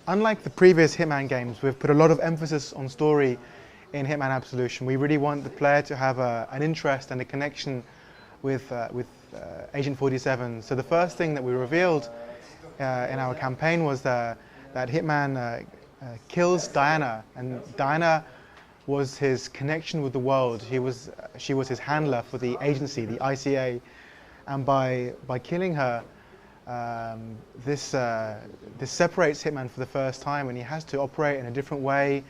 Unlike the previous Hitman games, we've put a lot of emphasis on story in Hitman Absolution. We really want the player to have an interest and a connection with Agent 47. So the first thing that we revealed in our campaign was that Hitman kills Diana, and Diana was his connection with the world. She was his handler for the agency, the ICA, and by killing her, this separates Hitman for the first time, and he has to operate in a different way.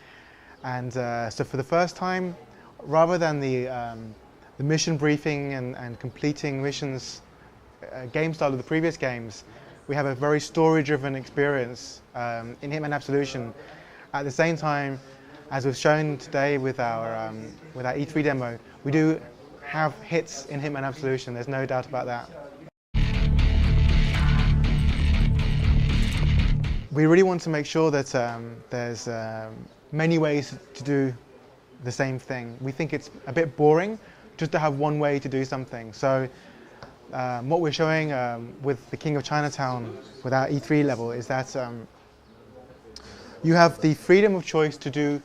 And so for the first time, rather than the mission briefing and completing missions game style of the previous games, we have a very story-driven experience in Hitman Absolution. At the same time, as we've shown today with our E3 demo, we do have hits in Hitman Absolution. There's no doubt about that. We really want to make sure that there's many ways to do the same thing. We think it's a bit boring just to have one way to do something. So what we're showing with the King of Chinatown, with our E3 level, is that you have the freedom of choice to do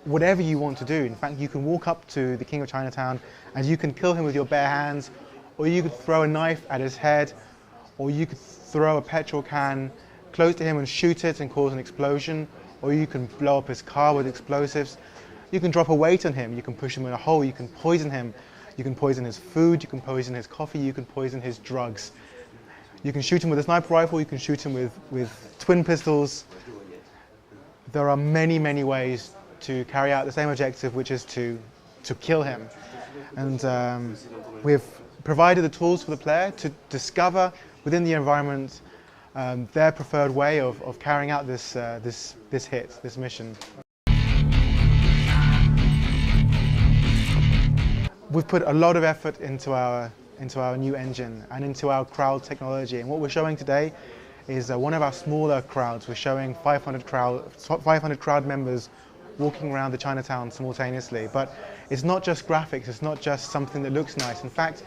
whatever you want to do. In fact, you can walk up to the King of Chinatown and you can kill him with your bare hands, or you could throw a knife at his head, or you could throw a petrol can close to him and shoot it and cause an explosion, or you can blow up his car with explosives. You can drop a weight on him, you can push him in a hole, you can poison him, you can poison his food, you can poison his coffee, you can poison his drugs. You can shoot him with a sniper rifle, you can shoot him with twin pistols. There are many, many ways to carry out the same objective, which is to kill him. And we've provided the tools for the player to discover within the environment their preferred way of carrying out this mission. We've put a lot of effort into our new engine and into our crowd technology, and what we're showing today is one of our smaller crowds. We're showing 500 crowd members walking around the Chinatown simultaneously. But it's not just graphics, it's not just something that looks nice. In fact,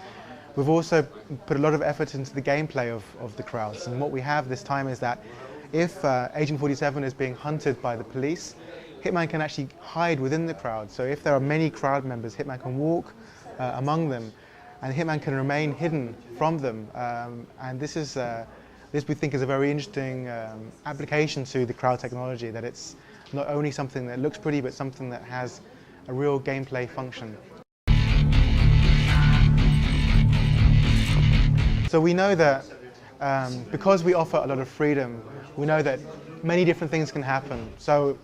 we've also put a lot of effort into the gameplay of the crowds, and what we have this time is that if Agent 47 is being hunted by the police, Hitman can actually hide within the crowd. So if there are many crowd members, Hitman can walk among them, and Hitman can remain hidden from them. And this we think is a very interesting application to the crowd technology, that it's not only something that looks pretty, but something that has a real gameplay function. So we know that because we offer a lot of freedom, we know that many different things can happen. So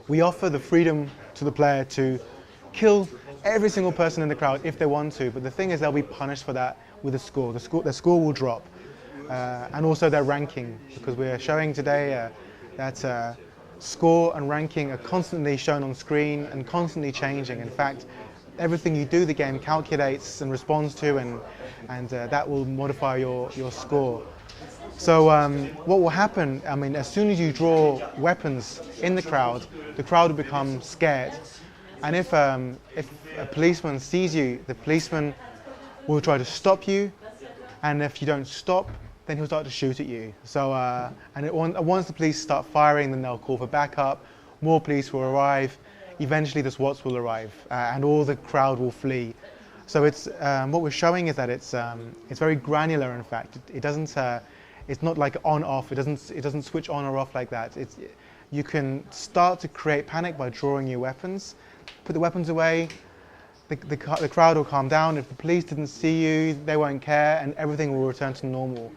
we offer the freedom to the player to kill every single person in the crowd if they want to, but the thing is they'll be punished for that with a score. Their score will drop, and also their ranking, because we're showing today that score and ranking are constantly shown on screen and constantly changing. In fact, everything you do the game calculates and responds to, and that will modify your score. So what will happen, I mean, as soon as you draw weapons in the crowd will become scared. And if a policeman sees you, the policeman will try to stop you, and if you don't stop, then he'll start to shoot at you. So, once the police start firing, then they'll call for backup, more police will arrive, eventually the SWATs will arrive, and all the crowd will flee. So it's, what we're showing is that it's very granular, in fact. It doesn't, it's not like on-off, it doesn't switch on or off like that. You can start to create panic by drawing your weapons, put the weapons away, the crowd will calm down. If the police didn't see you, they won't care, and everything will return to normal.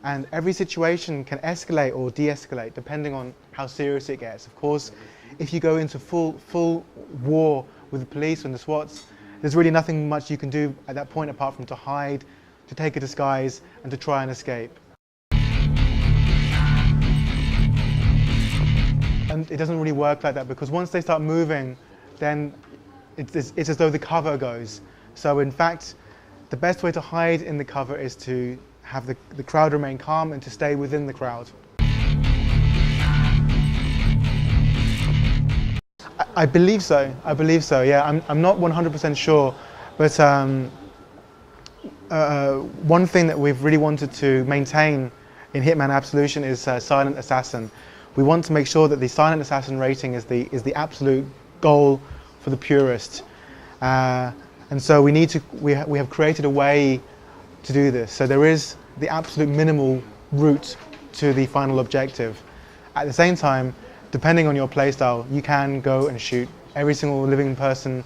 And every situation can escalate or de-escalate depending on how serious it gets. Of course, if you go into full war with the police and the SWATs, there's really nothing much you can do at that point apart from to hide, to take a disguise, and to try and escape. And it doesn't really work like that, because once they start moving, then it's as though the cover goes. So in fact, the best way to hide in the cover is to have the crowd remain calm and to stay within the crowd. I believe so. I believe so. Yeah, I'm not 100% sure, but one thing that we've really wanted to maintain in Hitman Absolution is silent assassin. We want to make sure that the silent assassin rating is the absolute goal for the purist, and so we have created a way to do this. So there is the absolute minimal route to the final objective. At the same time, depending on your playstyle, you can go and shoot every single living person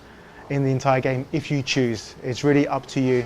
in the entire game if you choose. It's really up to you.